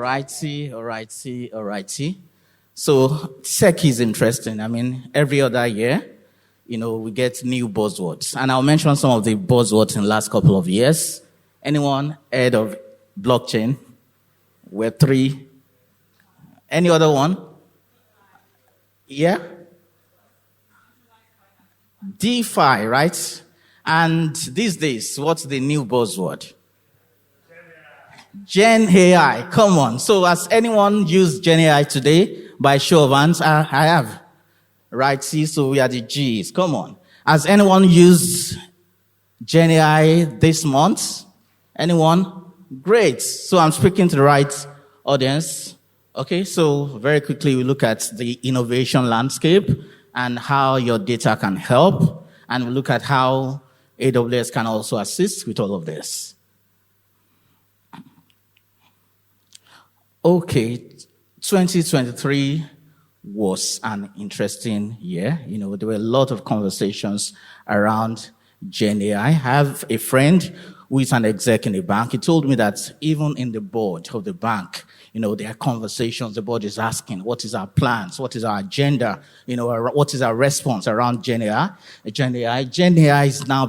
Alrighty. So tech is interesting. I mean, every other year, we get new buzzwords. And I'll mention some of the buzzwords in the last couple of years. Anyone heard of blockchain, Web3? Any other one? Yeah? DeFi, right? And these days, what's the new buzzword? Gen AI. Come on. So has anyone used Gen AI today? By show of hands, I have. Right? See, so we are the G's. Come on. Has anyone used Gen AI this month? Anyone? Great. So I'm speaking to the right audience. Okay, so very quickly we look at the innovation landscape and how your data can help. And we look at how AWS can also assist with all of this. Okay, 2023 was an interesting year. There were a lot of conversations around Gen AI. I have a friend who is an exec in a bank. He told me that even in the board of the bank, there are conversations. The board is asking, what is our plans? What is our agenda? What is our response around Gen AI? Gen AI is now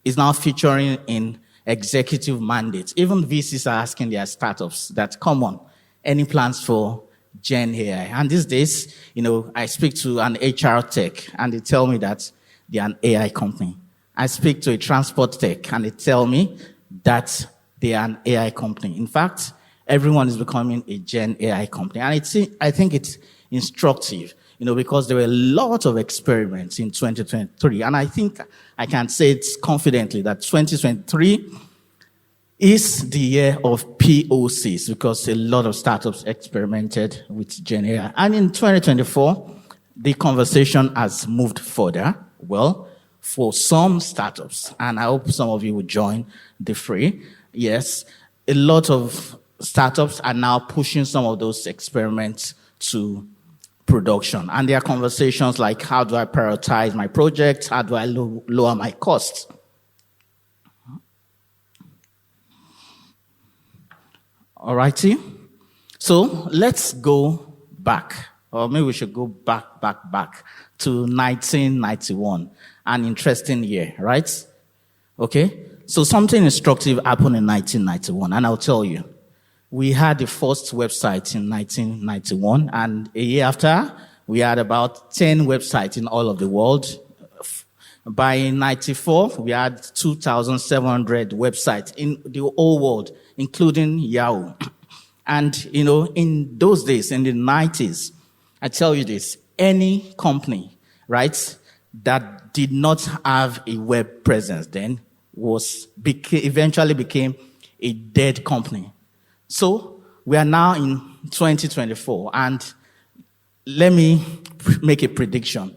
is now featuring in executive mandates. Even VCs are asking their startups that, come on, any plans for Gen AI? And these days, I speak to an HR tech and they tell me that they're an AI company. I speak to a transport tech and they tell me that they are an AI company. In fact, everyone is becoming a Gen AI company. And I think it's instructive, because there were a lot of experiments in 2023. And I think I can say it confidently that 2023 is the year of POCs because a lot of startups experimented with Gen AI. And in 2024, the conversation has moved further. Well, for some startups, and I hope some of you will join the fray. Yes, a lot of startups are now pushing some of those experiments to production. And there are conversations like, how do I prioritize my project? How do I lower my costs? Alrighty. So let's go back, or maybe we should go back to 1991. An interesting year, right? Okay. So something instructive happened in 1991, and I'll tell you. We had the first website in 1991, and a year after, we had about 10 websites in all of the world. By 94, we had 2,700 websites in the whole world, including Yahoo. And, in those days, in the 90s, I tell you this, any company, right, that did not have a web presence then eventually became a dead company. So we are now in 2024, and let me make a prediction.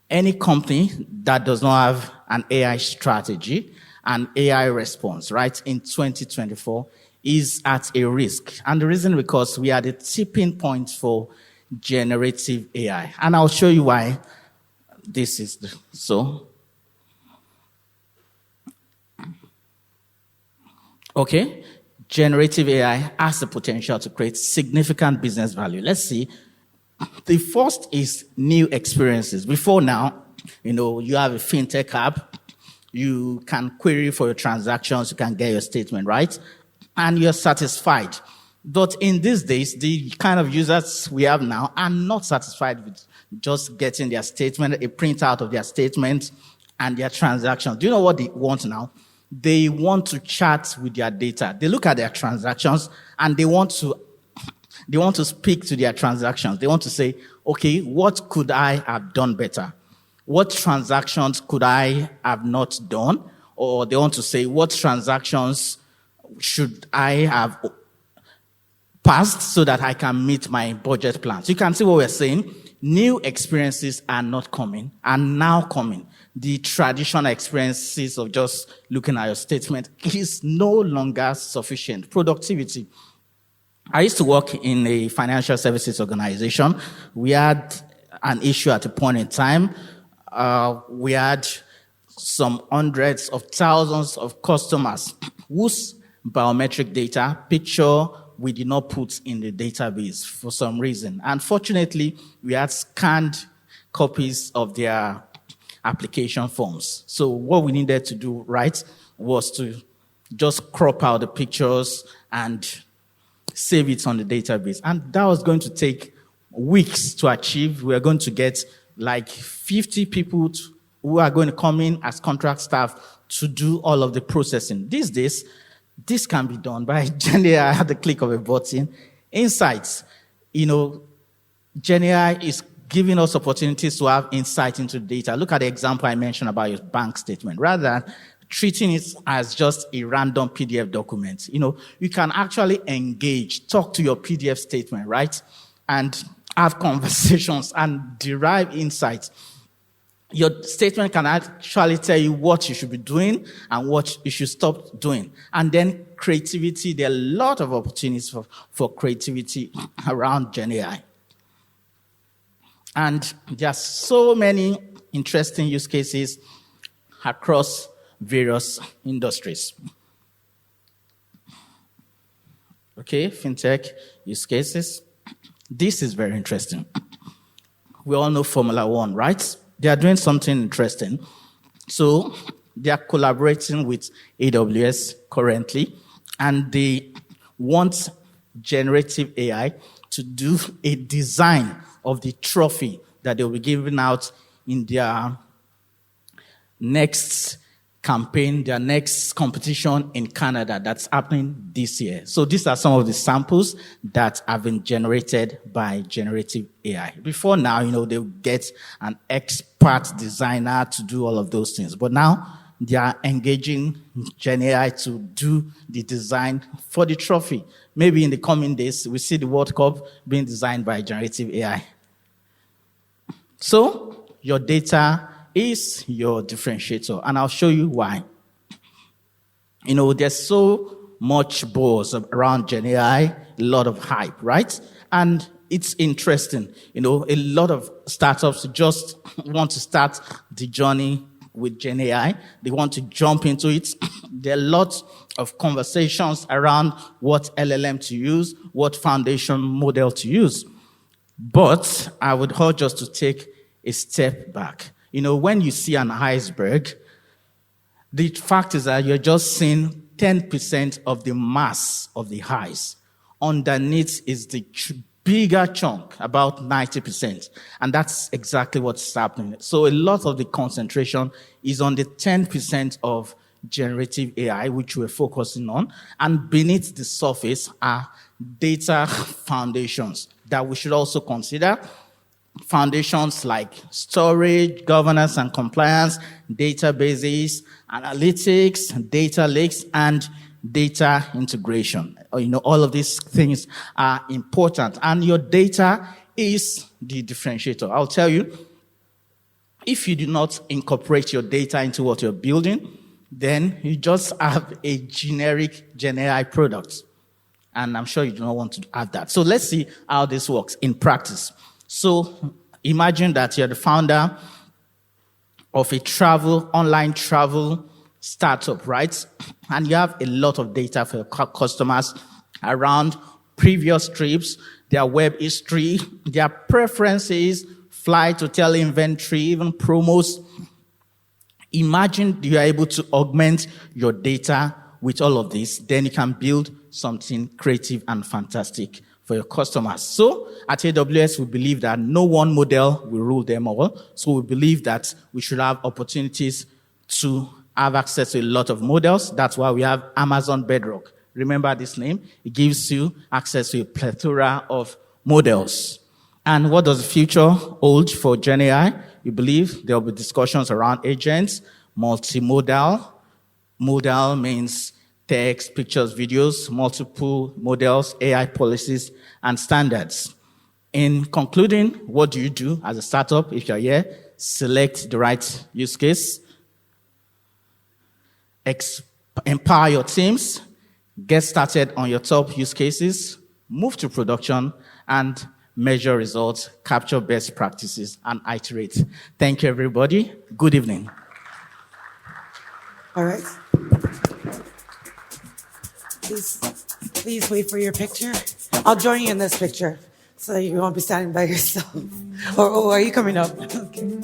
Any company that does not have an AI strategy and AI response, right, in 2024 is at a risk. And the reason because we are at the tipping point for generative AI. And I'll show you why this is so. Okay. Generative AI has the potential to create significant business value. Let's see. The first is new experiences. Before now, you have a fintech app. You can query for your transactions. You can get your statement, right? And you're satisfied. But in these days, the kind of users we have now are not satisfied with just getting their statement, a printout of their statement and their transactions. Do you know what they want now? They want to chat with their data. They look at their transactions and they want to speak to their transactions. They want to say, okay, what could I have done better? What transactions could I have not done? Or they want to say, what transactions should I have passed so that I can meet my budget plans? You can see what we're saying. New experiences are not coming, are now coming. The traditional experiences of just looking at your statement is no longer sufficient. Productivity. I used to work in a financial services organization. We had an issue at a point in time. We had some hundreds of thousands of customers whose biometric data, picture, we did not put in the database for some reason. Unfortunately, we had scanned copies of their application forms. So what we needed to do, right, was to just crop out the pictures and save it on the database. And that was going to take weeks to achieve. We are going to get like 50 people who are going to come in as contract staff to do all of the processing. These days, this can be done by GenAI at the click of a button. Insights, GenAI is giving us opportunities to have insight into data. Look at the example I mentioned about your bank statement. Rather than treating it as just a random PDF document, you can actually engage, talk to your PDF statement, right? And have conversations and derive insights. Your statement can actually tell you what you should be doing and what you should stop doing. And then creativity, there are a lot of opportunities for creativity around GenAI. And there are so many interesting use cases across various industries. Okay, fintech use cases. This is very interesting. We all know Formula One, right? They are doing something interesting. So they are collaborating with AWS currently, and they want generative AI to do a design of the trophy that they'll be giving out in their next campaign, their next competition in Canada that's happening this year. So these are some of the samples that have been generated by generative AI. Before now, they'll get an expert designer to do all of those things. But now they are engaging Gen AI to do the design for the trophy. Maybe in the coming days, we see the World Cup being designed by generative AI. So your data is your differentiator, and I'll show you why. There's so much buzz around Gen AI, a lot of hype, right? And it's interesting. A lot of startups just want to start the journey with Gen AI. They want to jump into it. There are lots of conversations around what LLM to use, what foundation model to use. But I would urge us to take a step back. When you see an iceberg, the fact is that you're just seeing 10% of the mass of the ice. Underneath is the bigger chunk, about 90%. And that's exactly what's happening. So a lot of the concentration is on the 10% of generative AI, which we're focusing on. And beneath the surface are data foundations that we should also consider. Foundations like storage, governance and compliance, databases, analytics, data lakes, and data integration. All of these things are important. And your data is the differentiator. I'll tell you, if you do not incorporate your data into what you're building, then you just have a generic Gen AI product. And I'm sure you do not want to have that. So let's see how this works in practice. So imagine that you're the founder of a online travel startup, right? And you have a lot of data for your customers around previous trips, their web history, their preferences, flight, hotel inventory, even promos. Imagine you are able to augment your data with all of this. Then you can build something creative and fantastic for your customers. So at AWS, we believe that no one model will rule them all. So we believe that we should have opportunities to have access to a lot of models. That's why we have Amazon Bedrock. Remember this name? It gives you access to a plethora of models. And what does the future hold for Gen AI? We believe there will be discussions around agents, multimodal. Modal means text, pictures, videos, multiple models, AI policies, and standards. In concluding, what do you do as a startup if you're here? Select the right use case. Empower your teams. Get started on your top use cases. Move to production and measure results, capture best practices, and iterate. Thank you, everybody. Good evening. All right. Please wait for your picture. I'll join you in this picture so that you won't be standing by yourself. Or are you coming up? Okay.